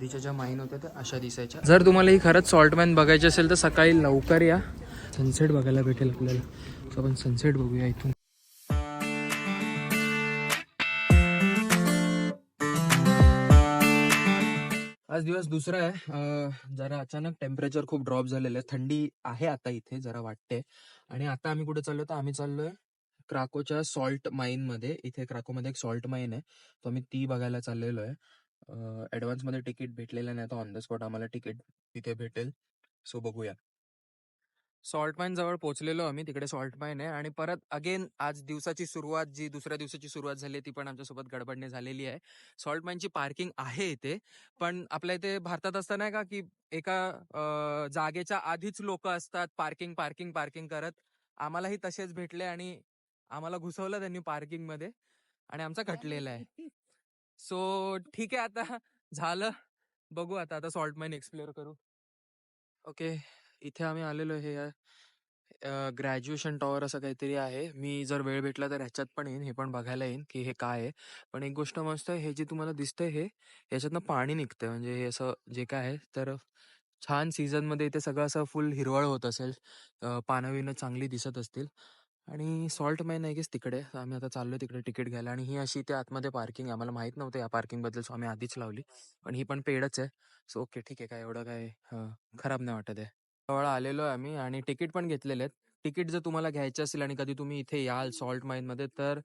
आधीच्या ज्या माईन होत्या त्या अशा दिसायच्या. जर तुम्हाला ही खरंच सॉल्ट माईन बघायची असेल तर सकाळी लवकर या, सनसेट बघायला भेटेल आपल्याला. सो आपण सनसेट बघूया इथून. आज दिवस दुसरा आहे. जरा अचानक टेम्परेचर खूप ड्रॉप झालेलं आहे, थंडी आहे आता इथे जरा वाटते. आणि आता आम्ही कुठे चाललो तर आम्ही चाललोय क्राकोच्या सॉल्ट माईन मध्ये. इथे क्राकोमध्ये एक सॉल्ट माईन आहे, तो आम्ही ती बघायला चाललेलो आहे. ॲडव्हान्समध्ये तिकीट भेटलेलं नाही, तर ऑन द स्पॉट आम्हाला तिकीट तिथे भेटेल. सो बघूया. सॉल्ट माईन जवळ पोहोचलेलो आम्ही. तिकडे सॉल्ट माईन आहे आणि परत अगेन आज दिवसाची सुरुवात, जी दुसऱ्या दिवसाची सुरुवात झाली ती पण आमच्यासोबत गडबडने झालेली आहे. सॉल्ट माईनची पार्किंग आहे इथे, पण आपल्या इथे भारतात असतं नाही का की एका जागेच्या आधीच लोक असतात पार्किंग पार्किंग पार्किंग करत. आम्हालाही तसेच भेटले आणि आम्हाला घुसवलं त्यांनी पार्किंग मध्ये आणि आमचा कटलेला आहे. सो ठीक आहे, आता झालं. बघू आता आता सॉल्ट माईन एक्सप्लोअर करू. ओके, इथे आम्ही आलेलो हे ग्रॅज्युएशन टॉवर असं काहीतरी आहे. मी जर वेळ भेटला तर ह्याच्यात पण येईन, हे पण बघायला येईन की हे काय आहे. पण एक गोष्ट मस्त आहे, हे जे तुम्हाला दिसतंय हे ह्याच्यातनं पाणी निघतंय. म्हणजे हे असं जे काय आहे तर छान सीझनमध्ये इथे सगळं असं फुल हिरवळ होत असेल. पानं विनं चांगली दिसत असतील. आणि सॉल्ट माईन आहे गेस तिकडे. आम्ही आता चाललोय तिकडे तिकीट घ्यायला आणि ही अशी त्या आतमध्ये पार्किंग आहे. आम्हाला माहित नव्हतं या पार्किंगबद्दल, सो आम्ही आधीच लावली. पण ही पण पेडच आहे. सो ओके ठीक आहे, काय एवढं काय खराब नाही वाटत आहे. जवळ आलेलो आहे आम्ही आणि तिकीट पण घेतलेले आहेत. तिकीट जर तुम्हाला घ्यायचं असेल आणि कधी तुम्ही इथे याल सॉल्ट माईनमध्ये, तर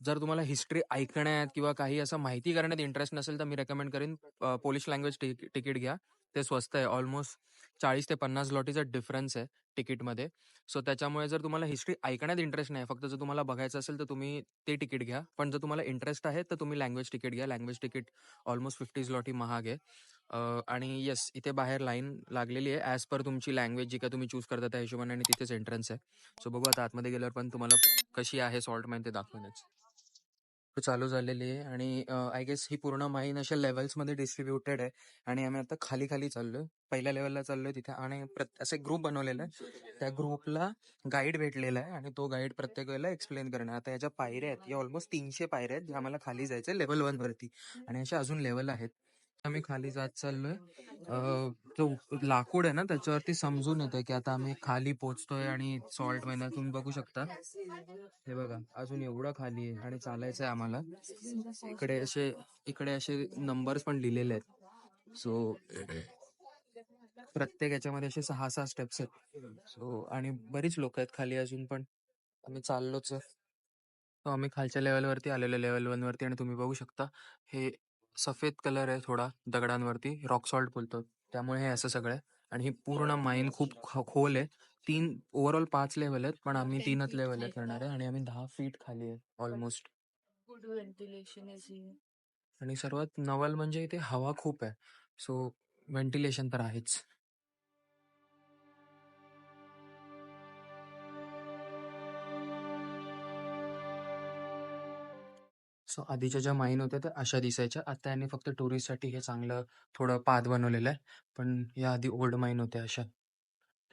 जर तुम्हाला हिस्ट्री ऐकण्यात किंवा काही असं माहिती करण्यात इंटरेस्ट नसेल तर मी रेकमेंड करेन पोलिश लँग्वेज तिकीट घ्या. ते स्वस्त आहे. ऑलमोस्ट 40 ते 50 लॉटीचा डिफरन्स आहे तिकीटमध्ये. सो त्याच्यामुळे जर तुम्हाला हिस्ट्री ऐकण्यात इंटरेस्ट नाही, फक्त जर तुम्हाला बघायचं असेल तर तुम्ही ते तिकीट घ्या. पण जर तुम्हाला इंटरेस्ट आहे तर तुम्ही लँग्वेज तिकीट घ्या. लँग्वेज तिकीट ऑलमोस्ट 50 लॉटी महाग आहे. आणि येस, इथे बाहेर लाईन लागलेली आहे ॲज पर तुमची लँग्वेज जी काय तुम्ही चूज करता त्या हिशोबाने, आणि तिथेच एंट्रन्स आहे. सो बघू आता आतमध्ये गेल्यावर पण तुम्हाला कशी आहे सॉल्ट माईन ते दाखवण्याच चालू झालेली आहे. आणि आय गेस ही पूर्ण माईन अशा लेवल्समध्ये डिस्ट्रीब्युटेड आहे आणि आम्ही आता खाली खाली चाललोय. पहिल्या लेवलला चाललोय तिथे आणि असे ग्रुप बनवलेला आहे. त्या ग्रुपला गाईड भेटलेला आहे आणि तो गाईड प्रत्येक वेळेला एक्सप्लेन करणार. आता याच्या पायऱ्या आहेत, या ऑलमोस्ट 300 पायऱ्या आहेत, ज्या आम्हाला खाली जायचं लेवल 1 वरती, आणि अशा अजून लेवल आहेत. आम्ही खाली जात चाललोय. जो लाकूड आहे ना त्याच्यावरती समजून येतं की आता आम्ही खाली पोहोचतोय आणि सॉल्ट माईन तुम्ही बघू शकता. हे बघा अजून एवढं खाली आहे आणि चालायचं आहे आम्हाला. इकडे असे नंबर्स पण लिहिलेले आहेत. सो प्रत्येक याच्यामध्ये असे 6-6 स्टेप्स आहेत. सो आणि बरीच लोक आहेत खाली अजून पण. आम्ही चाललोच आहे. तो आम्ही खालच्या लेवलवरती आलेलो, लेवल 1 वरती, आणि तुम्ही बघू शकता हे सफेद कलर आहे थोडा दगडांवरती, रॉक सॉल्ट बोलतो त्यामुळे हे असं सगळं आहे. आणि ही पूर्ण माईन खूप खोल आहे. 3 ओव्हरऑल 5 लेवल आहेत, पण आम्ही 3च लेवल करणार आहे आणि आम्ही 10 फीट खाली आहे ऑलमोस्ट. आणि सर्वात नवल म्हणजे इथे हवा खूप आहे, सो व्हेंटिलेशन तर आहेच. सो आधीच्या ज्या माईन होत्या त्या अशा दिसायच्या. आता यांनी फक्त टुरिस्टसाठी हे चांगलं थोडं पाथ बनवलेलं आहे. पण या आधी ओल्ड माईन होत्या अशा,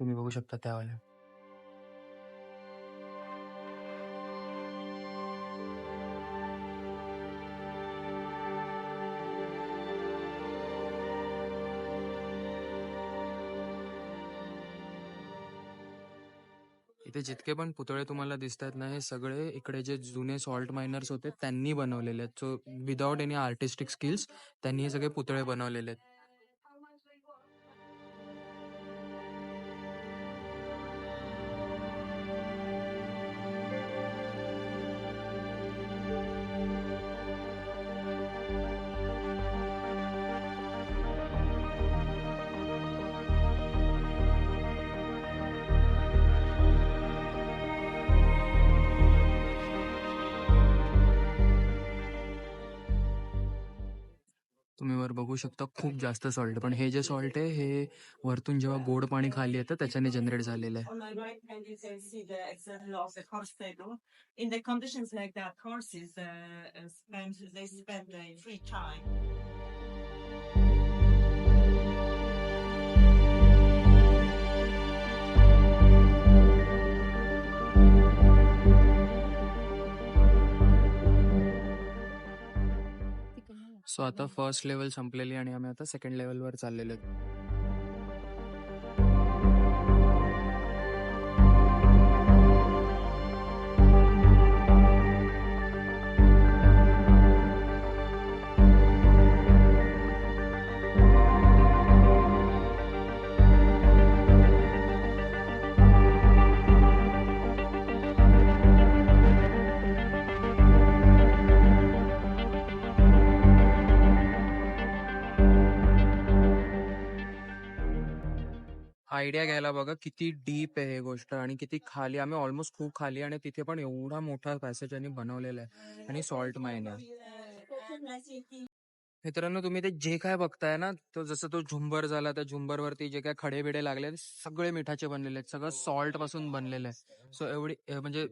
तुम्ही बघू शकता त्यावाल्या. इथे जितके पण पुतळे तुम्हाला दिसत आहेत ना, हे सगळे इकडे जे जुने सॉल्ट मायनर्स होते त्यांनी बनवलेले आहेत. So without any artistic skills त्यांनी हे सगळे पुतळे बनवलेले आहेत. तुम्ही वर बघू शकता खूप जास्त सॉल्ट, पण हे जे सॉल्ट आहे हे वरतून जेव्हा गोड पाणी खाली येतं त्याच्याने जनरेट झालेलं आहे. सो आता फर्स्ट लेवल संपलेली आणि आम्ही आता सेकंड लेवलवर चाललेलो आहोत. आयडिया घ्यायला बघा किती डीप आहे हे गोष्ट आणि किती खाली. आम्ही ऑलमोस्ट खूप खाली आणि तिथे पण एवढा मोठा पॅसेज यांनी बनवलेला आहे आणि सॉल्ट माइन आहे. मित्रांनो, तुम्ही ते जे काय बघताय ना, तो जसं तो झुंबर झाला, त्या झुंबरवरती जे काय खडे बिडे लागले ते सगळे मिठाचे बनलेले आहेत. सगळं सॉल्ट पासून बनलेलं आहे. सो एवढी म्हणजे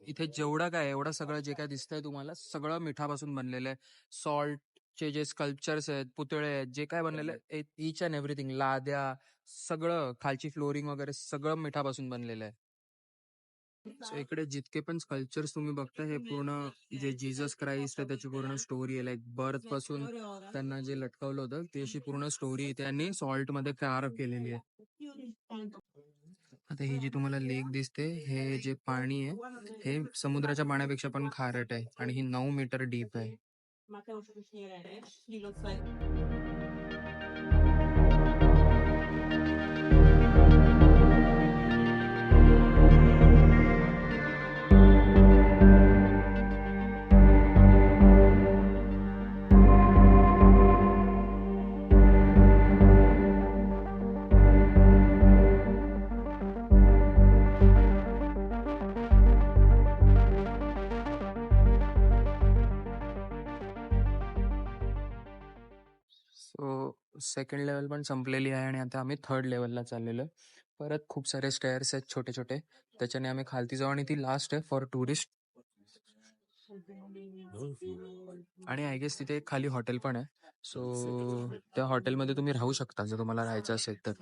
इथे जेवढं काय एवढं सगळं जे काय दिसतंय तुम्हाला सगळं मिठापासून बनलेलं आहे. सॉल्टचे जे स्कल्पचर्स आहेत, पुतळे आहेत, जे काय बनलेले इच अँड एव्हरीथिंग, लाद्या, सगळं खालची फ्लोरिंग वगैरे सगळं मिठापासून बनलेलं आहे. सो इकडे जितके पण स्कल्पचर्स तुम्ही बघता हे पूर्ण जे जीसस क्राइस्ट आहे त्याची पूर्ण स्टोरी आहे. लाईक बर्थ पासून त्यांना जे लटकवलं होतं ती अशी पूर्ण स्टोरी त्यांनी सॉल्ट मध्ये कार्व केलेली आहे. आता ही जी तुम्हाला लेक दिसते हे जे पाणी आहे हे समुद्राच्या पाण्यापेक्षा पण खारट आहे आणि ही 9 मीटर डीप आहे. सो सेकंड लेवल पण संपलेली आहे आणि आता आम्ही थर्ड लेवलला चाललेलो आहे. परत खूप सारे स्टेअर्स आहेत छोटे छोटे, त्याच्याने आम्ही खालती जाऊ आणि ती लास्ट आहे फॉर टुरिस्ट. आणि आय गेस तिथे एक खाली हॉटेल पण आहे. सो त्या हॉटेलमध्ये तुम्ही राहू शकता जर तुम्हाला राहायचं असेल तर.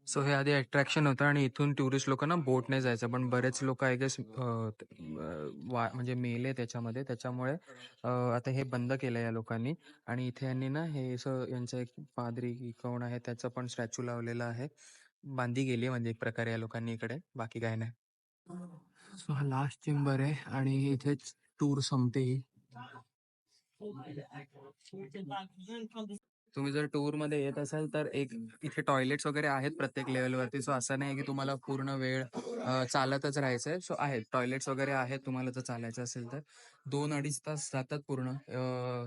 सो हे आधी अट्रॅक्शन होतं आणि इथून टुरिस्ट लोकांना बोटने जायचं, पण बरेच लोक आय गेस म्हणजे मेले त्याच्यामध्ये, त्याच्यामुळे आता हे बंद केलं या लोकांनी. आणि इथे यांनी ना हे असं यांचं एक पादरी की कोण आहे त्याचं पण स्टॅच्यू लावलेलं आहे. बांधी गेली म्हणजे एक प्रकारे या लोकांनी इकडे, बाकी काय नाही. सो हा लास्ट चेंबर आहे आणि इथेच टूर संपते ही. तुम्ही जर टूर मध्ये येत असाल तर एक इथे टॉयलेट्स वगैरे आहेत प्रत्येक लेवलवरती. सो असं नाही की तुम्हाला पूर्ण वेळ चालतच राहायचंय. सो आहेत टॉयलेट्स वगैरे आहेत, तुम्हाला जर चालायचं असेल तर. 2-2.5 तास जातात पूर्ण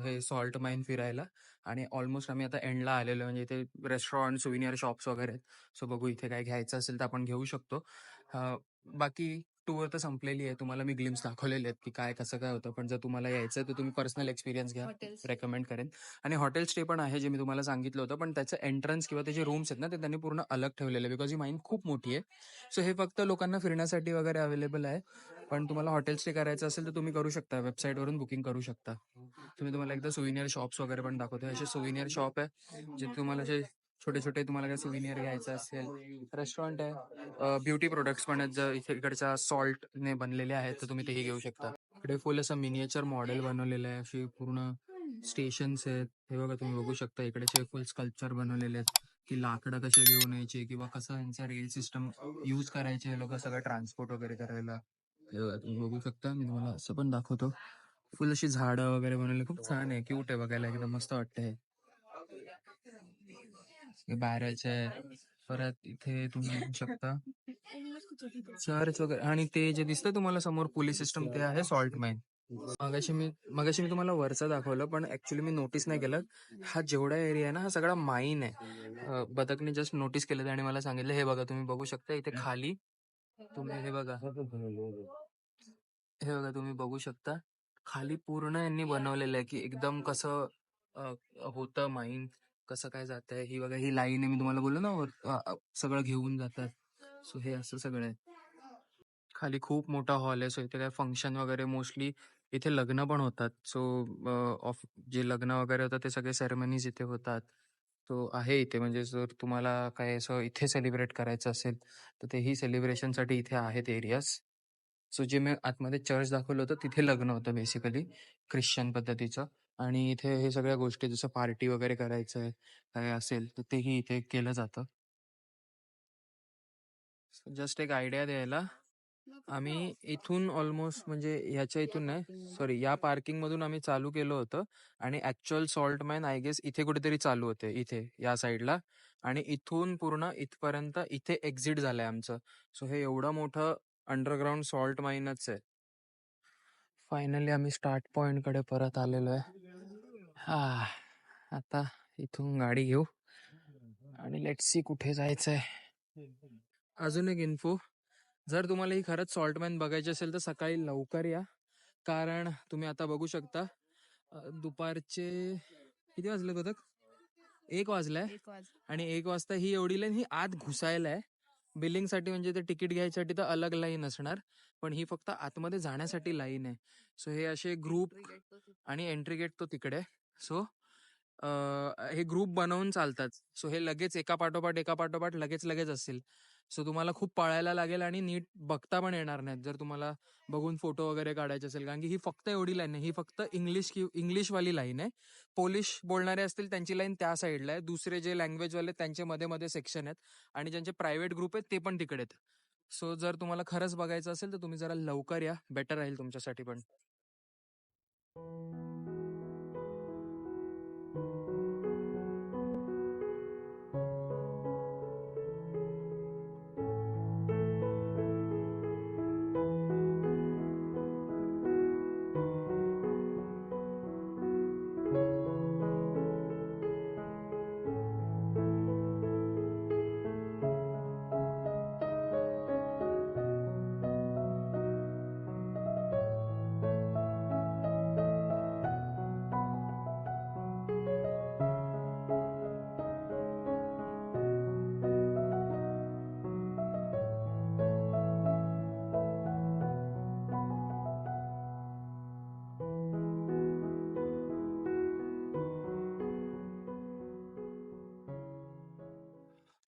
हे सॉल्ट माइन फिरायला. आणि ऑलमोस्ट आम्ही आता एंडला आलेलो आहे. म्हणजे इथे रेस्टॉरंट, सुविनियर शॉप्स वगैरे आहेत. सो बघू इथे काय घ्यायचं असेल तर आपण घेऊ शकतो. बाकी टूर तर संपलेली आहे. तुम्हाला मी ग्लिम्स दाखवलेले आहेत की काय कसं काय होतं, पण जर तुम्हाला यायचं तर तुम्ही पर्सनल एक्सपिरियन्स घ्या, रेकमेंड करेन. आणि हॉटेल स्टे पण आहे जे मी तुम्हाला सांगितलं होतं, पण त्याचं एंट्रन्स किंवा त्याचे रूम्स आहेत ना ते त्यांनी पूर्ण अलग ठेवलेले आहे, बिकॉज ही माईन खूप मोठी आहे. सो हे फक्त लोकांना फिरण्यासाठी वगैरे अवेलेबल आहे. पण तुम्हाला हॉटेल स्टे करायचं असेल तर तुम्ही करू शकता, वेबसाईटवरून बुकिंग करू शकता. तुम्ही तुम्हाला एकदा सुविनियर शॉप्स वगैरे पण दाखवतो. असे सुविनियर शॉप आहे जे तुम्हाला असे छोटे छोटे तुम्हाला काय सुविनियर घ्यायचं असेल. रेस्टॉरंट आहे, ब्युटी प्रोडक्ट्स पण आहेत जर इकडच्या सॉल्टने बनलेले आहेत तर तुम्ही तेही घेऊ शकता. इकडे फुल असं मिनिएचर मॉडेल बनवलेलं आहे, अशी पूर्ण स्टेशन्स आहेत. हे बघा तुम्ही बघू शकता इकडेचे फुल स्कल्पचर बनवलेले आहेत की लाकडं कसे घेऊन यायचे किंवा कसं यांचा रेल सिस्टम यूज करायचे लोक सगळं ट्रान्सपोर्ट वगैरे करायला. हे बघा तुम्ही बघू शकता, मी तुम्हाला असं पण दाखवतो. फुल अशी झाडं वगैरे बनवले, खूप छान आहे, क्यूट आहे बघायला, एकदम मस्त वाटतंय. बॅरल्स आहे. परत इथे तुम्ही बघू शकता चर्च वगैरे, आणि ते जे दिसतंय तुम्हाला समोर पोलीस सिस्टम ते आहे सॉल्ट माइन. मगाशी मी तुम्हाला वरचं दाखवलं, पण ऍक्च्युली मी नोटीस नाही केलं. हा जेवढा एरिया आहे ना हा सगळा माइन आहे. बदकने जस्ट नोटीस केलं आणि मला सांगितलं. हे बघा तुम्ही बघू शकता इथे खाली, तुम्ही हे बघा तुम्ही बघू शकता खाली पूर्ण यांनी बनवलेलं आहे की एकदम कसं होतं माइन, कसं काय जात आहे. ही बघा ही लाईन आहे, मी तुम्हाला बोललो ना सगळं घेऊन जातात. सो हे असं सगळं आहे. खाली खूप मोठा हॉल आहे. सो इथे काय फंक्शन वगैरे मोस्टली इथे लग्न पण होतात. सो ऑफ जे लग्न वगैरे होतात ते सगळे सेरेमनीज इथे होतात. तो आहे इथे म्हणजे जर तुम्हाला काय असं इथे सेलिब्रेट करायचं असेल, तर तेही सेलिब्रेशनसाठी इथे आहेत एरियाज. सो जे मी आतमध्ये चर्च दाखवलं होतं तिथे लग्न होतं बेसिकली ख्रिश्चन पद्धतीचं. आणि इथे हे सगळ्या गोष्टी जसं पार्टी वगैरे करायचं आहे, काय असेल तर तेही इथे केलं जातं. जस्ट एक आयडिया द्यायला, आम्ही इथून ऑलमोस्ट म्हणजे ह्याच्या इथून नाही, सॉरी या पार्किंग मधून आम्ही चालू केलं होतं आणि actual salt mine I guess इथे कुठेतरी चालू होते, इथे या साईडला. आणि इथून पूर्ण इथपर्यंत इथे एक्झिट झालंय आमचं. सो हे एवढं मोठं अंडरग्राऊंड सॉल्ट माइनच आहे. फायनली आम्ही स्टार्ट पॉइंट कडे परत आलेलो आहे. हा, आता इथून गाडी घेऊ आणि लेट्स सी कुठे जायचंय. अजून एक इन्फो, जर तुम्हाला ही खरंच सॉल्ट माइन बघायची असेल तर सकाळी लवकर या. कारण तुम्ही आता बघू शकता दुपारचे किती वाजले बघत, 1 वाजलाय. आणि 1 वाजता ही एवढी लाईन ही आत घुसायला आहे बिलिंग साठी, म्हणजे ते तिकीट घ्यायसाठी तर अलग लाईन असणार, पण ही फक्त आतमध्ये जाण्यासाठी लाईन आहे. सो हे असे ग्रुप आणि एंट्री गेट तो तिकडे. सो हे ग्रुप बनवून चालतात. सो हे लगेच एका पाठोपाठ एका पाठोपाठ लगेच लगेच असेल. सो तुम्हाला खूप पळायला लागेल आणि नीट बघता पण येणार नाहीत जर तुम्हाला बघून फोटो वगैरे काढायचे असेल. कारण की ही फक्त एवढी लाईन आहे, ही फक्त इंग्लिशवाली लाईन आहे. पोलिश बोलणारे असतील त्यांची लाईन त्या साईडला आहे, दुसरे जे लँग्वेजवाले त्यांचे मध्ये मध्ये सेक्शन आहेत, आणि ज्यांचे प्रायव्हेट ग्रुप आहेत ते पण तिकडे आहेत. सो जर तुम्हाला खरंच बघायचं असेल तर तुम्ही जरा लवकर या, बेटर राहील तुमच्यासाठी पण.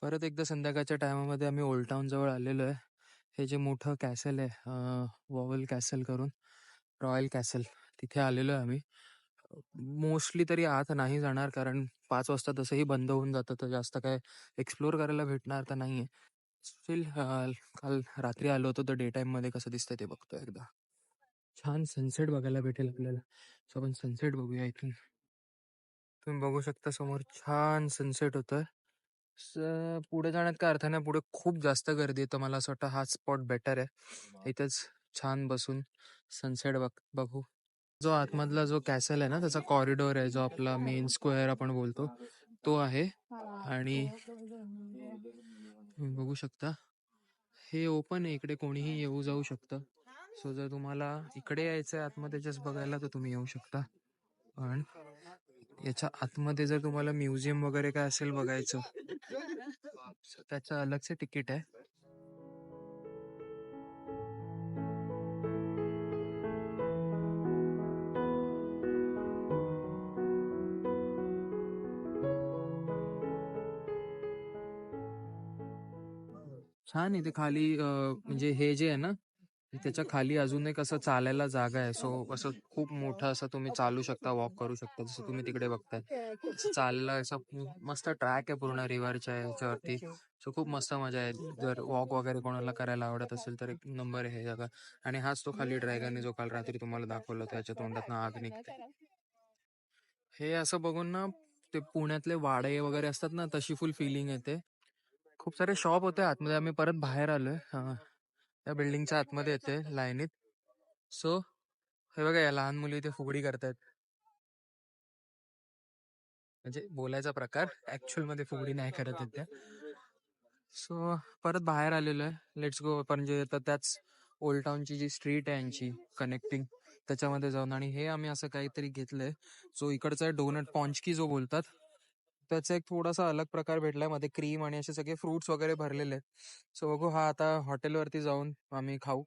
परत एकदा संध्याकाळच्या टायमामध्ये आम्ही ओल्ड टाउन जवळ आलेलो आहे. हे जे मोठं कॅसल आहे, वॉवल कॅसल करून, रॉयल कॅसल, तिथे आलेलो आहे आम्ही. मोस्टली तरी आत नाही जाणार कारण 5 वाजता तसंही बंद होऊन जातं, तर जास्त काय एक्सप्लोर करायला भेटणार तर नाहीये. स्टील काल रात्री आलो होतो तर डे टाइम मध्ये कसं दिसतंय ते बघतो एकदा. छान सनसेट बघायला भेटेल आपल्याला. सो आपण सनसेट बघूया इथून. तुम्ही बघू शकता समोर छान सनसेट होतोय. पुढे जाण्यात काय अर्थ नाही, पुढे खूप जास्त गर्दी आहे, तर मला असं वाटतं हा स्पॉट बेटर आहे. इथेच छान बसून सनसेट बघू. जो आतमधला जो कॅसल आहे ना, त्याचा कॉरिडॉर आहे, जो आपला मेन स्क्वेअर आपण बोलतो तो आहे. आणि तुम्ही बघू शकता हे ओपन आहे, इकडे कोणीही येऊ जाऊ शकतं. सो जर तुम्हाला इकडे यायचं आहे आतमध्ये जस्ट बघायला तर तुम्ही येऊ शकता. पण याच्या आतमध्ये जर तुम्हाला म्युझियम वगैरे काय असेल बघायचं, so त्याचं अलगचे तिकीट आहे. छान इथे खाली म्हणजे हे जे आहे ना, त्याच्या खाली अजून एक असं चालायला जागा आहे. सो असं खूप मोठं असं तुम्ही चालू शकता, वॉक करू शकता, जसं तुम्ही तिकडे बघताय. असं चाललं असं मस्त ट्रॅक आहे पूर्ण रिव्हरच्या ह्याच्यावरती. सो खूप मस्त मजा आहे. जर वॉक वगैरे कोणाला करायला आवडत असेल तर एक नंबर आहे हे जागा. आणि हाच तो खाली ड्रॅगन आहे जो काल रात्री तुम्हाला दाखवला, त्याच्या तोंडात आग निघते. हे असं बघून ना ते पुण्यातले वाडे वगैरे असतात ना, तशी फुल फिलिंग येते. खूप सारे शॉप होते आतमध्ये, आम्ही परत बाहेर आलोय. त्या बिल्डिंगच्या आतमध्ये येते लाईनीत. सो हे बघा, या लहान मुली इथे फुगडी करतायत, म्हणजे बोलायचा प्रकार, ऍक्च्युअल मध्ये फुगडी नाही करत आहेत त्या. सो परत बाहेर आलेलो आहे, लेट्स गो. म्हणजे आता त्याच ओल्ड टाउनची जी स्ट्रीट आहे यांची कनेक्टिंग, त्याच्यामध्ये जाऊन. आणि हे आम्ही असं काहीतरी घेतलंय, जो इकडचा आहे डोनट पॉन्चकी जो बोलतात, त्याचा एक थोडासा अलग प्रकार भेटलाय, मध्ये क्रीम आणि असे सगळे फ्रुट्स वगैरे भरलेले आहेत. सो बघू, हा आता हॉटेलवरती जाऊन आम्ही खाऊ.